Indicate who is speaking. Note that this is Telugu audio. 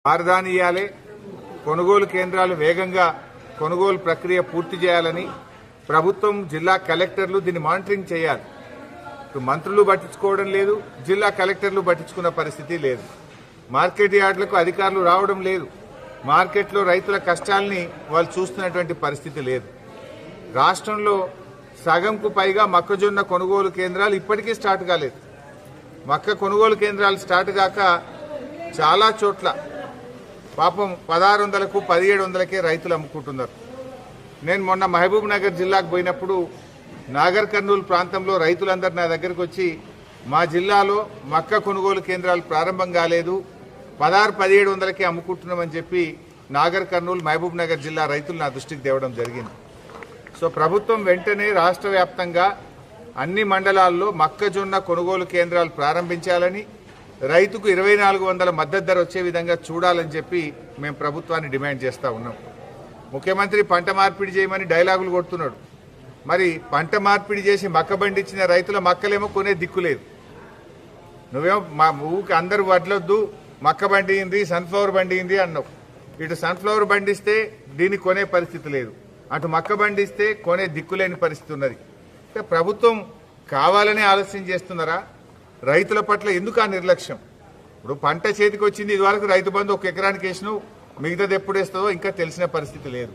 Speaker 1: బారదాని ఇయ్యాలి, కొనుగోలు కేంద్రాలు వేగంగా కొనుగోలు ప్రక్రియ పూర్తి చేయాలని ప్రభుత్వం, జిల్లా కలెక్టర్లు దీన్ని మానిటరింగ్ చేయాలి. మంత్రులు పట్టించుకోవడం లేదు, జిల్లా కలెక్టర్లు పట్టించుకున్న పరిస్థితి లేదు. మార్కెట్ యార్డులకు అధికారులు రావడం లేదు. మార్కెట్లో రైతుల కష్టాల్ని వాళ్ళు చూస్తున్నటువంటి పరిస్థితి లేదు. రాష్ట్రంలో సగంకు పైగా మొక్కజొన్న కొనుగోలు కేంద్రాలు ఇప్పటికీ స్టార్ట్ కాలేదు. మక్క కొనుగోలు కేంద్రాలు స్టార్ట్ కాక చాలా చోట్ల పాపం 1600కు 1700కే రైతులు అమ్ముకుంటున్నారు. నేను మొన్న మహబూబ్ నగర్ జిల్లాకు పోయినప్పుడు నాగర్ కర్నూలు ప్రాంతంలో రైతులందరూ నా దగ్గరకు వచ్చి మా జిల్లాలో మక్క కొనుగోలు కేంద్రాలు ప్రారంభం కాలేదు, 1600-1700కే అమ్ముకుంటున్నామని చెప్పి నాగర్ కర్నూలు, మహబూబ్ నగర్ జిల్లా రైతులు నా దృష్టికి తేవడం జరిగింది. సో ప్రభుత్వం వెంటనే రాష్ట్ర వ్యాప్తంగా అన్ని మండలాల్లో మొక్కజొన్న కొనుగోలు కేంద్రాలు ప్రారంభించాలని, రైతుకు 2400 మద్దతు ధర వచ్చే విధంగా చూడాలని చెప్పి మేము ప్రభుత్వాన్ని డిమాండ్ చేస్తా ఉన్నాం. ముఖ్యమంత్రి పంట మార్పిడి చేయమని డైలాగులు కొడుతున్నాడు. మరి పంట మార్పిడి చేసి మక్క బండిచ్చిన రైతుల మక్కలేమో కొనే దిక్కులేదు. నువ్వేమో మా ఊరికి అందరూ వడ్లొద్దు, మక్క బండియింది, సన్ఫ్లవర్ బండియింది అన్నావు. ఇటు సన్ఫ్లవర్ బండిస్తే దీన్ని కొనే పరిస్థితి లేదు, అటు మక్క బండిస్తే కొనే దిక్కులేని పరిస్థితి ఉన్నది. ప్రభుత్వం కావాలనే ఆలస్యం చేస్తున్నారా? రైతుల పట్ల ఎందుకు ఆ నిర్లక్ష్యం? ఇప్పుడు పంట చేతికి వచ్చింది, ఇదివరకు రైతు బంధు 1 ఎకరానికి వేసినావు, మిగతాది ఎప్పుడు వేస్తుందో ఇంకా తెలిసిన పరిస్థితి లేదు.